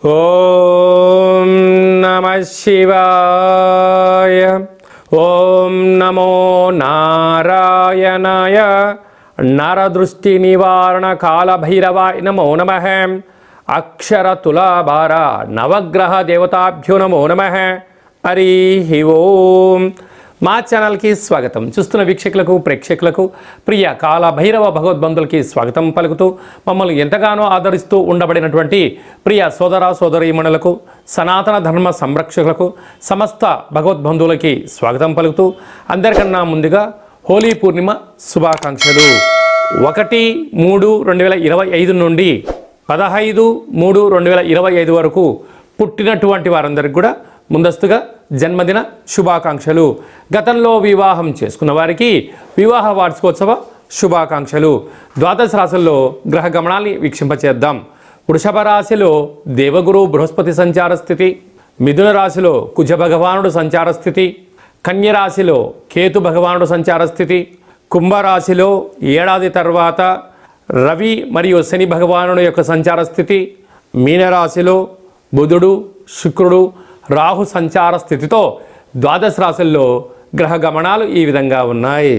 ఓం నమః శివాయ. ఓం నమో నారాయణాయ. నరదృష్టి నివారణ కాళభైరవాయ నమో నమః. అక్షర తులాభార నవగ్రహ దేవతాభ్యో నమో నమః. హరి ఓం. మా ఛానల్కి స్వాగతం. చూస్తున్న వీక్షకులకు ప్రేక్షకులకు ప్రియ కాళభైరవ భగవద్బంధులకి స్వాగతం పలుకుతూ మమ్మల్ని ఎంతగానో ఆదరిస్తూ ఉండబడినటువంటి ప్రియ సోదర సోదరీమణులకు సనాతన ధర్మ సంరక్షకులకు సమస్త భగవద్బంధువులకి స్వాగతం పలుకుతూ అందరికన్నా ముందుగా హోలీ పూర్ణిమ శుభాకాంక్షలు. 1/3/2025 నుండి 15/3/2025 వరకు పుట్టినటువంటి వారందరికీ కూడా ముందస్తుగా జన్మదిన శుభాకాంక్షలు. గతంలో వివాహం చేసుకున్న వారికి వివాహ వార్షికోత్సవ శుభాకాంక్షలు. ద్వాదశ రాశుల్లో గ్రహ గమనాన్ని వీక్షింపచేద్దాం. వృషభ రాశిలో దేవగురు బృహస్పతి సంచార స్థితి, మిథున రాశిలో కుజ భగవానుడు సంచార స్థితి, కన్య రాశిలో కేతు భగవానుడు సంచార స్థితి, కుంభరాశిలో ఏడాది తర్వాత రవి మరియు శని భగవానుడు యొక్క సంచార స్థితి, మీనరాశిలో బుధుడు శుక్రుడు రాహు సంచార స్థితితో ద్వాదశ రాశుల్లో గ్రహ గమనాలు ఈ విధంగా ఉన్నాయి.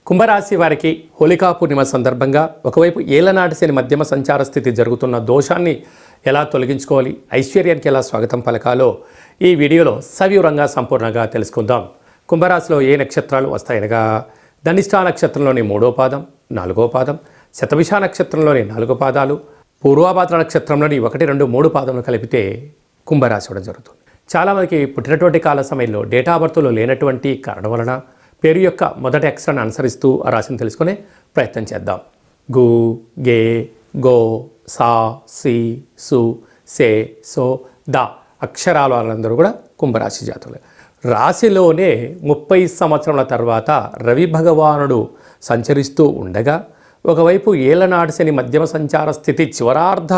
కుంభరాశి వారికి హోళికా పూర్ణిమ సందర్భంగా ఒకవైపు ఏళ్లనాటి శని మధ్యమ సంచార స్థితి జరుగుతున్న దోషాన్ని ఎలా తొలగించుకోవాలి, ఐశ్వర్యానికి ఎలా స్వాగతం పలకాలో ఈ వీడియోలో సవివరంగా సంపూర్ణంగా తెలుసుకుందాం. కుంభరాశిలో ఏ నక్షత్రాలు వస్తాయనగా ధనిష్ఠా నక్షత్రంలోని 3వ పాదం, 4వ పాదం, శతభిష నక్షత్రంలోని 4 పాదాలు, పూర్వాభాద్ర నక్షత్రంలోని 1, 2, 3 పాదములు కలిపితే కుంభరాశి కూడా జరుగుతుంది. చాలామందికి పుట్టినటువంటి కాల సమయంలో డేటా ఆఫ్ బర్త్లో లేనటువంటి కారణం వలన పేరు యొక్క మొదటి అక్షరాన్ని అనుసరిస్తూ ఆ రాశిని తెలుసుకునే ప్రయత్నం చేద్దాం. గు, గే, గో, సా, సి, సు, సే, సో, ద అక్షరాల వాళ్ళందరూ కూడా కుంభరాశి జాతకులే. రాశిలోనే 30 సంవత్సరాల తర్వాత రవి భగవానుడు సంచరిస్తూ ఉండగా ఒకవైపు ఏళ్లనాటి శని మధ్యమ సంచార స్థితి చివరార్ధ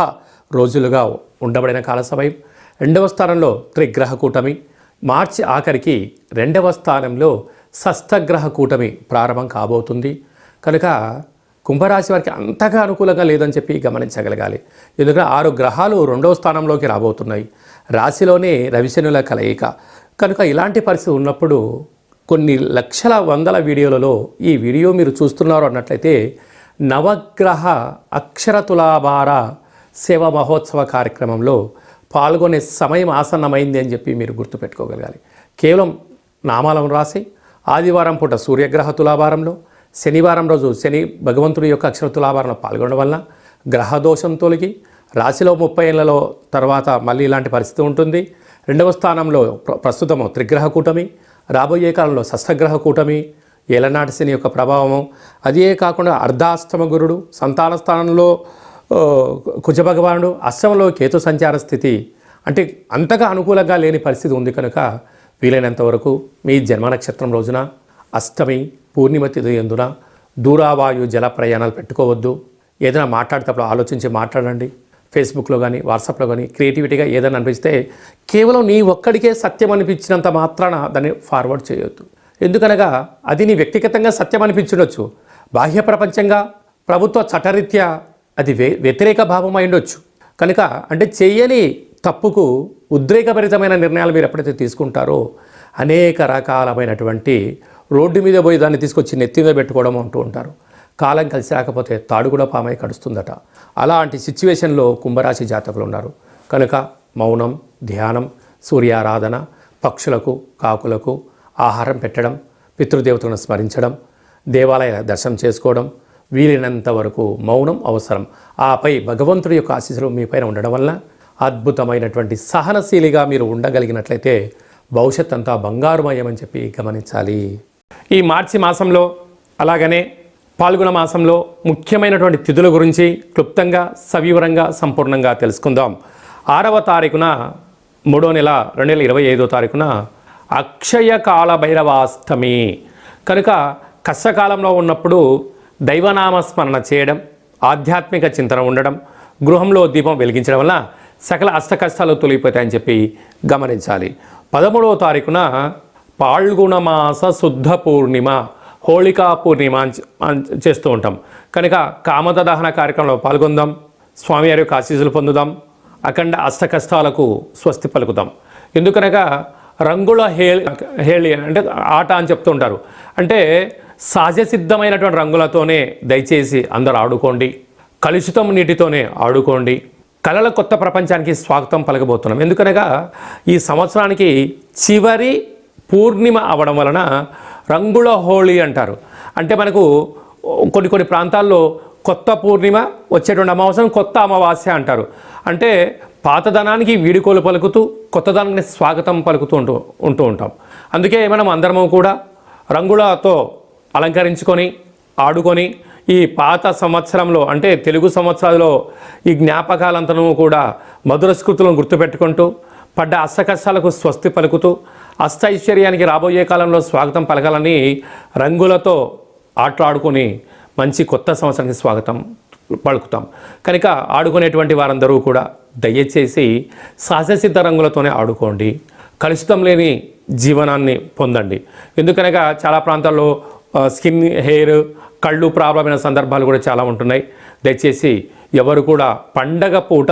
రోజులుగా ఉండబడిన కాల సమయం, 2వ స్థానంలో త్రిగ్రహ కూటమి, మార్చి ఆఖరికి 2వ స్థానంలో షష్ఠగ్రహ కూటమి ప్రారంభం కాబోతుంది. కనుక కుంభరాశి వారికి అంతగా అనుకూలంగా లేదని చెప్పి గమనించగలగాలి. ఎందుకంటే 6 గ్రహాలు 2వ స్థానంలోకి రాబోతున్నాయి. రాశిలోనే రవిశనుల కలయిక. కనుక ఇలాంటి పరిస్థితి ఉన్నప్పుడు కొన్ని లక్షల వందల వీడియోలలో ఈ వీడియో మీరు చూస్తున్నారు అన్నట్లయితే నవగ్రహ అక్షర తులాభార సేవ మహోత్సవ కార్యక్రమంలో పాల్గొనే సమయం ఆసన్నమైంది అని చెప్పి మీరు గుర్తుపెట్టుకోగలగాలి. కేవలం నామాలను రాసి ఆదివారం పూట సూర్యగ్రహ తులాభారంలో, శనివారం రోజు శని భగవంతుడి యొక్క అక్షర తులాభారంలో పాల్గొనడం వలన గ్రహదోషం తొలగి రాశిలో 30 ఏళ్లలో తర్వాత మళ్ళీ ఇలాంటి పరిస్థితి ఉంటుంది. 2వ స్థానంలో ప్రస్తుతము త్రిగ్రహ కూటమి, రాబోయే కాలంలో షష్ఠగ్రహ కూటమి, ఏలనాటి శని యొక్క ప్రభావము, అదే కాకుండా అర్ధాష్టమ గురుడు, సంతాన స్థానంలో కుజ భగవానుడు, అష్టమంలో కేతు సంచార స్థితి, అంటే అంతగా అనుకూలంగా లేని పరిస్థితి ఉంది. కనుక వీలైనంత వరకు మీ జన్మ నక్షత్రం రోజున అష్టమి పూర్ణిమ తిథి యందున దూరావాయు జల ప్రయాణాలు పెట్టుకోవద్దు. ఏదైనా మాట్లాడేటప్పుడు ఆలోచించి మాట్లాడండి. ఫేస్బుక్లో కానీ వాట్సాప్లో కానీ క్రియేటివిటీగా ఏదైనా అనిపిస్తే కేవలం నీ ఒక్కడికే సత్యం అనిపించినంత మాత్రాన దాన్ని ఫార్వర్డ్ చేయొద్దు. ఎందుకనగా అది నీ వ్యక్తిగతంగా సత్యం అనిపించవచ్చు, బాహ్య ప్రపంచంగా ప్రభుత్వ చట్టరీత్యా అది వ్యతిరేక భావం అయి ఉండొచ్చు. కనుక అంటే చేయని తప్పుకు ఉద్రేకభరితమైన నిర్ణయాలు మీరు ఎప్పుడైతే తీసుకుంటారో అనేక రకాలమైనటువంటి రోడ్డు మీద పోయి దాన్ని తీసుకొచ్చి నెత్తి మీద పెట్టుకోవడం అంటూ ఉంటారు. కాలం కలిసి రాకపోతే తాడు కూడా పామై కడుస్తుందట. అలాంటి సిచ్యువేషన్లో కుంభరాశి జాతకులు ఉన్నారు. కనుక మౌనం, ధ్యానం, సూర్యారాధన, పక్షులకు కాకులకు ఆహారం పెట్టడం, పితృదేవతలను స్మరించడం, దేవాలయ దర్శనం చేసుకోవడం, వీలైనంత వరకు మౌనం అవసరం. ఆపై భగవంతుడి యొక్క ఆశీస్సులు మీ పైన ఉండడం వల్ల అద్భుతమైనటువంటి సహనశీలిగా మీరు ఉండగలిగినట్లయితే భవిష్యత్ అంతా బంగారుమయమని చెప్పి గమనించాలి. ఈ మార్చి మాసంలో అలాగనే పాల్గొన మాసంలో ముఖ్యమైనటువంటి తిథుల గురించి క్లుప్తంగా సవివరంగా సంపూర్ణంగా తెలుసుకుందాం. 6వ తారీఖున 3వ నెల 2025వ తారీఖున అక్షయ కాళభైరవాష్టమి. కనుక కష్టకాలంలో ఉన్నప్పుడు దైవనామస్మరణ చేయడం, ఆధ్యాత్మిక చింతన ఉండడం, గృహంలో దీపం వెలిగించడం వల్ల సకల అష్టకష్టాలు తొలగిపోతాయని చెప్పి గమనించాలి. 13వ తారీఖున పాల్గొనమాస శుద్ధ పూర్ణిమ, హోళికా పూర్ణిమ చేస్తూ ఉంటాం. కనుక కామద దహన కార్యక్రమంలో పాల్గొందాం, స్వామివారి యొక్క ఆశీస్సులు పొందుదాం. అఖండ అష్టకష్టాలకు స్వస్తి పలుకుతాం. ఎందుకనగా రంగుల హేళి అంటే ఆట అని చెప్తూ ఉంటారు. అంటే సహజసిద్ధమైనటువంటి రంగులతోనే దయచేసి అందరూ ఆడుకోండి, కలుషితం నీటితోనే ఆడుకోండి. కళల కొత్త ప్రపంచానికి స్వాగతం పలకబోతున్నాం. ఎందుకనగా ఈ సంవత్సరానికి చివరి పూర్ణిమ అవడం వలన రంగుల హోళీ అంటారు. అంటే మనకు కొన్ని ప్రాంతాల్లో కొత్త పూర్ణిమ, వచ్చేటువంటి అమావాస్యను కొత్త అమావాస్య అంటారు. అంటే పాతదనానికి వీడుకోలు పలుకుతూ కొత్తదనానికి స్వాగతం పలుకుతూ ఉంటూ ఉంటాం. అందుకే మనం అందరము కూడా రంగులతో అలంకరించుకొని ఆడుకొని ఈ పాత సంవత్సరంలో అంటే తెలుగు సంవత్సరాలలో ఈ జ్ఞాపకాలంతను కూడా మధుర స్మృతులను గుర్తుపెట్టుకుంటూ పడ్డ అష్టకష్టాలకు స్వస్తి పలుకుతూ అష్టైశ్వర్యానికి రాబోయే కాలంలో స్వాగతం పలకాలని రంగులతో ఆటలాడుకొని మంచి కొత్త సంవత్సరానికి స్వాగతం పలుకుతాం. కనుక ఆడుకునేటువంటి వారందరూ కూడా దయచేసి సహజసిద్ధ రంగులతోనే ఆడుకోండి, కలుషితం లేని జీవనాన్ని పొందండి. ఎందుకనగా చాలా ప్రాంతాల్లో స్కిన్, హెయిర్, కళ్ళు ప్రాబ్లం అయిన సందర్భాలు కూడా చాలా ఉంటున్నాయి. దయచేసి ఎవరు కూడా పండగ పూట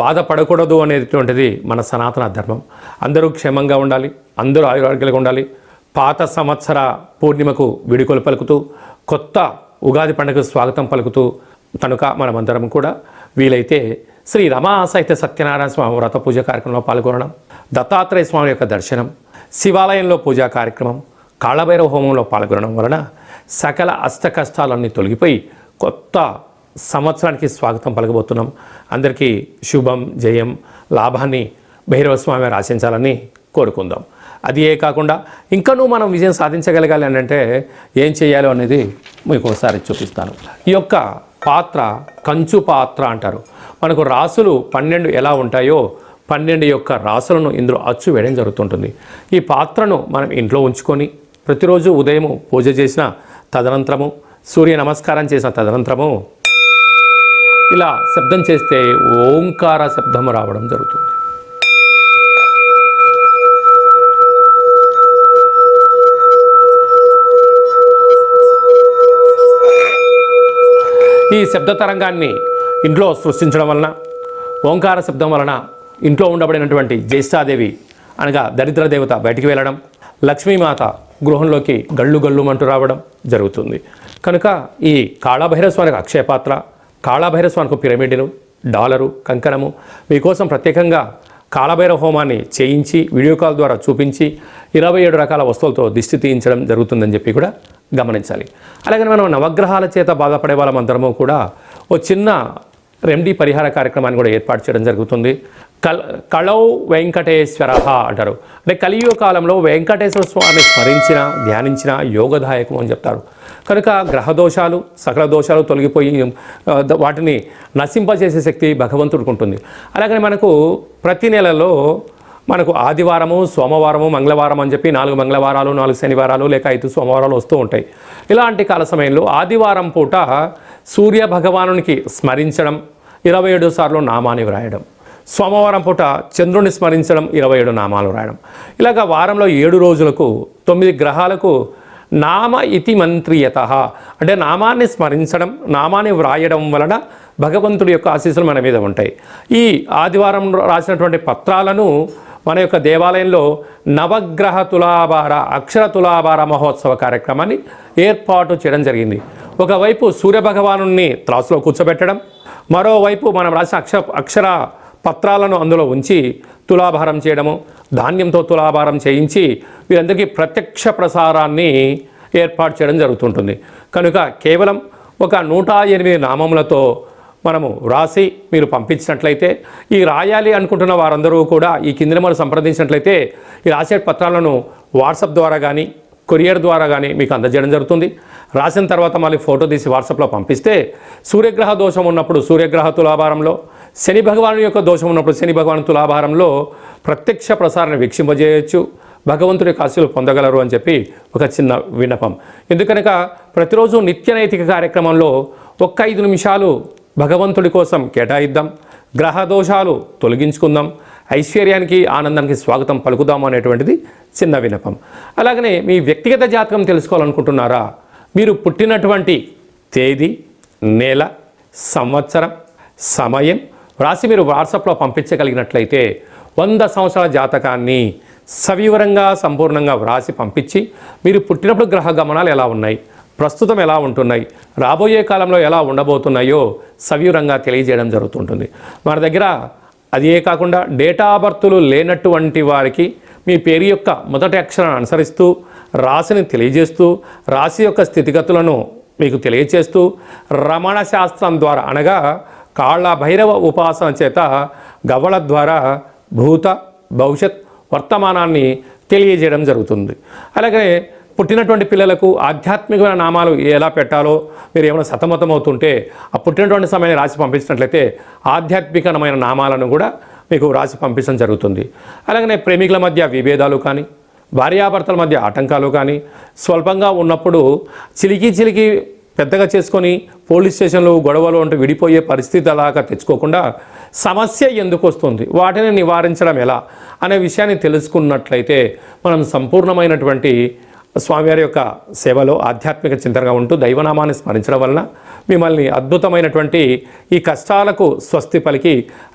బాధపడకూడదు అనేటువంటిది మన సనాతన ధర్మం. అందరూ క్షేమంగా ఉండాలి, అందరూ ఆరోగ్యంగా ఉండాలి. పాత సంవత్సర పూర్ణిమకు వీడుకోలు పలుకుతూ కొత్త ఉగాది పండుగకు స్వాగతం పలుకుతూ కనుక మనమందరం కూడా వీలైతే శ్రీ రమా సహిత సత్యనారాయణ స్వామి వ్రత పూజ కార్యక్రమంలో పాల్గొనడం, దత్తాత్రేయ స్వామి యొక్క దర్శనం, శివాలయంలో పూజా కార్యక్రమం, కాళభైరవ హోమంలో పాల్గొనడం వలన సకల అష్ట కష్టాలన్నీ తొలగిపోయి కొత్త సంవత్సరానికి స్వాగతం పలకబోతున్నాం. అందరికీ శుభం, జయం, లాభాన్ని భైరవ స్వామి వారు ఆశించాలని కోరుకుందాం. అది ఏ కాకుండా ఇంకనూ మనం విజయం సాధించగలగాలి అని అంటే ఏం చేయాలో అనేది మీకు ఒకసారి చూపిస్తాను. ఈ యొక్క పాత్ర కంచు పాత్ర అంటారు. మనకు రాసులు 12 ఎలా ఉంటాయో 12 యొక్క రాసులను ఇందులో అచ్చు వేయడం జరుగుతుంటుంది. ఈ పాత్రను మనం ఇంట్లో ఉంచుకొని ప్రతిరోజు ఉదయం పూజ చేసిన తదనంతరము, సూర్య నమస్కారం చేసిన తదనంతరము ఇలా శబ్దం చేస్తే ఓంకార శబ్దం రావడం జరుగుతుంది. ఈ శబ్ద తరంగాన్ని ఇంట్లో సృష్టించడం వలన, ఓంకార శబ్దం వలన ఇంట్లో ఉండబడినటువంటి జ్యేష్ఠాదేవి అనగా దరిద్ర దేవత బయటికి వెళ్ళడం, లక్ష్మీమాత గృహంలోకి గళ్ళు గళ్ళుమంటూ రావడం జరుగుతుంది. కనుక ఈ కాళభైరవ స్వామికి అక్షయపాత్ర, కాళభైరవ స్వామికి పిరమిడ్లు, డాలరు, కంకణము మీకోసం ప్రత్యేకంగా కాళభైరవ హోమాన్ని చేయించి వీడియో కాల్ ద్వారా చూపించి 27 రకాల వస్తువులతో దిష్టి తీయించడం జరుగుతుందని చెప్పి కూడా గమనించాలి. అలాగే మనం నవగ్రహాల చేత బాధపడే వాళ్ళమందరము కూడా ఓ చిన్న రెమెడీ పరిహార కార్యక్రమాన్ని కూడా ఏర్పాటు చేయడం జరుగుతుంది. కళౌ వెంకటేశ్వర అంటారు. అంటే కలియుగ కాలంలో వెంకటేశ్వర స్వామిని స్మరించిన, ధ్యానించిన యోగదాయకం అని చెప్తారు. కనుక గ్రహదోషాలు, సకల దోషాలు తొలగిపోయి వాటిని నశింపజేసే శక్తి భగవంతుడికి ఉంటుంది. అలాగని మనకు ప్రతి నెలలో మనకు ఆదివారము, సోమవారము, మంగళవారం అని చెప్పి 4 మంగళవారాలు, 4 శనివారాలు లేక 5 సోమవారాలు వస్తూ ఉంటాయి. ఇలాంటి కాల సమయంలో ఆదివారం పూట సూర్య భగవానునికి స్మరించడం, 27 సార్లు నామాన్ని వ్రాయడం, సోమవారం పూట చంద్రుని స్మరించడం, 27 నామాలు వ్రాయడం. ఇలాగ వారంలో 7 రోజులకు 9 గ్రహాలకు నామ ఇతి మంత్రియత అంటే నామాన్ని స్మరించడం, నామాన్ని వ్రాయడం వలన భగవంతుడి యొక్క ఆశీస్సులు మన మీద ఉంటాయి. ఈ ఆదివారం రాసినటువంటి పత్రాలను మన యొక్క దేవాలయంలో నవగ్రహ తులాభార, అక్షర తులాభార మహోత్సవ కార్యక్రమాన్ని ఏర్పాటు చేయడం జరిగింది. ఒకవైపు సూర్యభగవాను త్రాసులో కూర్చోబెట్టడం, మరోవైపు మనం రాసిన అక్షర పత్రాలను అందులో ఉంచి తులాభారం చేయడము, ధాన్యంతో తులాభారం చేయించి వీరందరికీ ప్రత్యక్ష ప్రసారాన్ని ఏర్పాటు చేయడం జరుగుతుంటుంది. కనుక కేవలం ఒక 108 నామములతో మనము వ్రాసి మీరు పంపించినట్లయితే, ఈ రాయాలి అనుకుంటున్న వారందరూ కూడా ఈ కింద మనం సంప్రదించినట్లయితే ఈ రాసే పత్రాలను వాట్సాప్ ద్వారా కానీ కొరియర్ ద్వారా కానీ మీకు అందజేయడం జరుగుతుంది. రాసిన తర్వాత మళ్ళీ ఫోటో తీసి వాట్సాప్లో పంపిస్తే సూర్యగ్రహ దోషం ఉన్నప్పుడు సూర్యగ్రహ తులాభారంలో, శని భగవాను యొక్క దోషం ఉన్నప్పుడు శని భగవాను తులాభారంలో ప్రత్యక్ష ప్రసారాన్ని వీక్షింపజేయచ్చు, భగవంతుడి యొక్క ఆశీస్సులు పొందగలరు అని చెప్పి ఒక చిన్న విన్నపం. ఎందుకనక ప్రతిరోజు నిత్య నైతిక కార్యక్రమంలో 5 నిమిషాలు భగవంతుడి కోసం కేటాయిద్దాం, గ్రహ దోషాలు తొలగించుకుందాం, ఐశ్వర్యానికి, ఆనందానికి స్వాగతం పలుకుదాం అనేటువంటిది చిన్న విన్నపం. అలాగనే మీ వ్యక్తిగత జాతకం తెలుసుకోవాలనుకుంటున్నారా? మీరు పుట్టినటువంటి తేదీ, నెల, సంవత్సరం, సమయం, వ్రాసి మీరు వాట్సాప్లో పంపించగలిగినట్లయితే 100 సంవత్సరాల జాతకాన్ని సవివరంగా సంపూర్ణంగా వ్రాసి పంపించి మీరు పుట్టినప్పుడు గ్రహ గమనాలు ఎలా ఉన్నాయి, ప్రస్తుతం ఎలా ఉంటున్నాయి, రాబోయే కాలంలో ఎలా ఉండబోతున్నాయో సవివరంగా తెలియజేయడం జరుగుతుంటుంది. మన దగ్గర అదే కాకుండా డేటా బర్తులు లేనటువంటి వారికి మీ పేరు యొక్క మొదటి అక్షరాన్ని అనుసరిస్తూ రాశిని తెలియజేస్తూ రాశి యొక్క స్థితిగతులను మీకు తెలియజేస్తూ రమణ శాస్త్రం ద్వారా అనగా కాళ్ళ భైరవ ఉపాసన చేత గవ్వల ద్వారా భూత భవిష్యత్ వర్తమానాన్ని తెలియజేయడం జరుగుతుంది. అలాగే పుట్టినటువంటి పిల్లలకు ఆధ్యాత్మికమైన నామాలు ఎలా పెట్టాలో మీరు ఏమైనా సతమతం అవుతుంటే ఆ పుట్టినటువంటి సమయాన్ని రాసి పంపించినట్లయితే ఆధ్యాత్మికమైన నామాలను కూడా మీకు రాసి పంపించడం జరుగుతుంది. అలాగనే ప్రేమికుల మధ్య విభేదాలు కానీ భార్యాభర్తల మధ్య ఆటంకాలు కానీ స్వల్పంగా ఉన్నప్పుడు చిలికి పెద్దగా చేసుకొని పోలీస్ స్టేషన్లు గొడవలు అంటూ విడిపోయే పరిస్థితి అలాగా తెచ్చుకోకుండా సమస్య ఎందుకు వస్తుంది, వాటిని నివారించడం ఎలా అనే విషయాన్ని తెలుసుకున్నట్లయితే మనం సంపూర్ణమైనటువంటి స్వామివారి యొక్క సేవలో ఆధ్యాత్మిక చింతనగా ఉంటూ దైవనామాన్ని స్మరించడం వలన మిమ్మల్ని అద్భుతమైనటువంటి ఈ కష్టాలకు స్వస్తి పలికి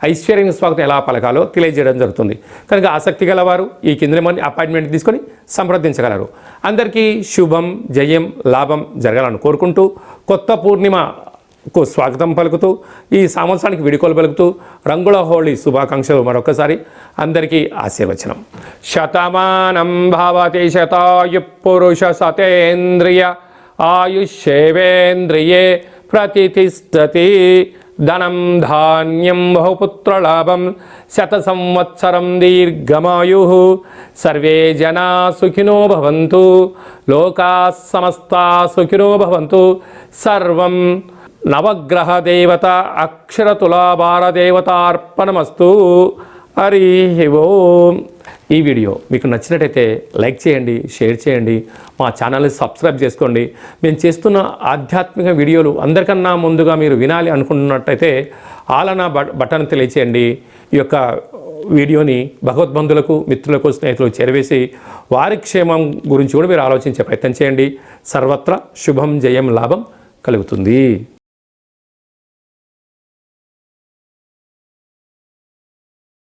ఐశ్వర్యం స్వాగతం ఎలా పలకాలో తెలియజేయడం జరుగుతుంది. కనుక ఆసక్తి గలవారు ఈ కింద అపాయింట్మెంట్ తీసుకొని సంప్రదించగలరు. అందరికీ శుభం, జయం, లాభం జరగాలని కోరుకుంటూ కొత్త పూర్ణిమకు స్వాగతం పలుకుతూ ఈ సంవత్సరానికి విడుకోలు పలుకుతూ రంగుల హోళీ శుభాకాంక్షలు మరొకసారి అందరికీ ఆశీర్వచనం. శతమానం భవతి శతాయు పురుష సతేంద్రియ ఆయుష్యేవేంద్రియే ప్రతిష్టతి ధనం ధాన్యం బహుపుత్రలాభం శత సంవత్సరం దీర్ఘమాయు సర్వే జనా సుఖినో భవంతు లోకా సమస్తా సుఖినో భవంతు. సర్వం నవగ్రహ దేవత అక్షరతులాభార దేవతార్పణమస్తు. హరి ఓం. ఈ వీడియో మీకు నచ్చినట్టయితే లైక్ చేయండి, షేర్ చేయండి, మా ఛానల్ని సబ్స్క్రైబ్ చేసుకోండి. మేము చేస్తున్న ఆధ్యాత్మిక వీడియోలు అందరికన్నా ముందుగా మీరు వినాలి అనుకుంటున్నట్టయితే ఆలనా బటన్ తెలియచేయండి. ఈ యొక్క వీడియోని భగవద్బంధులకు, మిత్రులకు, స్నేహితులకు చేరవేసి వారి క్షేమం గురించి కూడా మీరు ఆలోచించే ప్రయత్నం చేయండి. సర్వత్రా శుభం, జయం, లాభం కలుగుతుంది.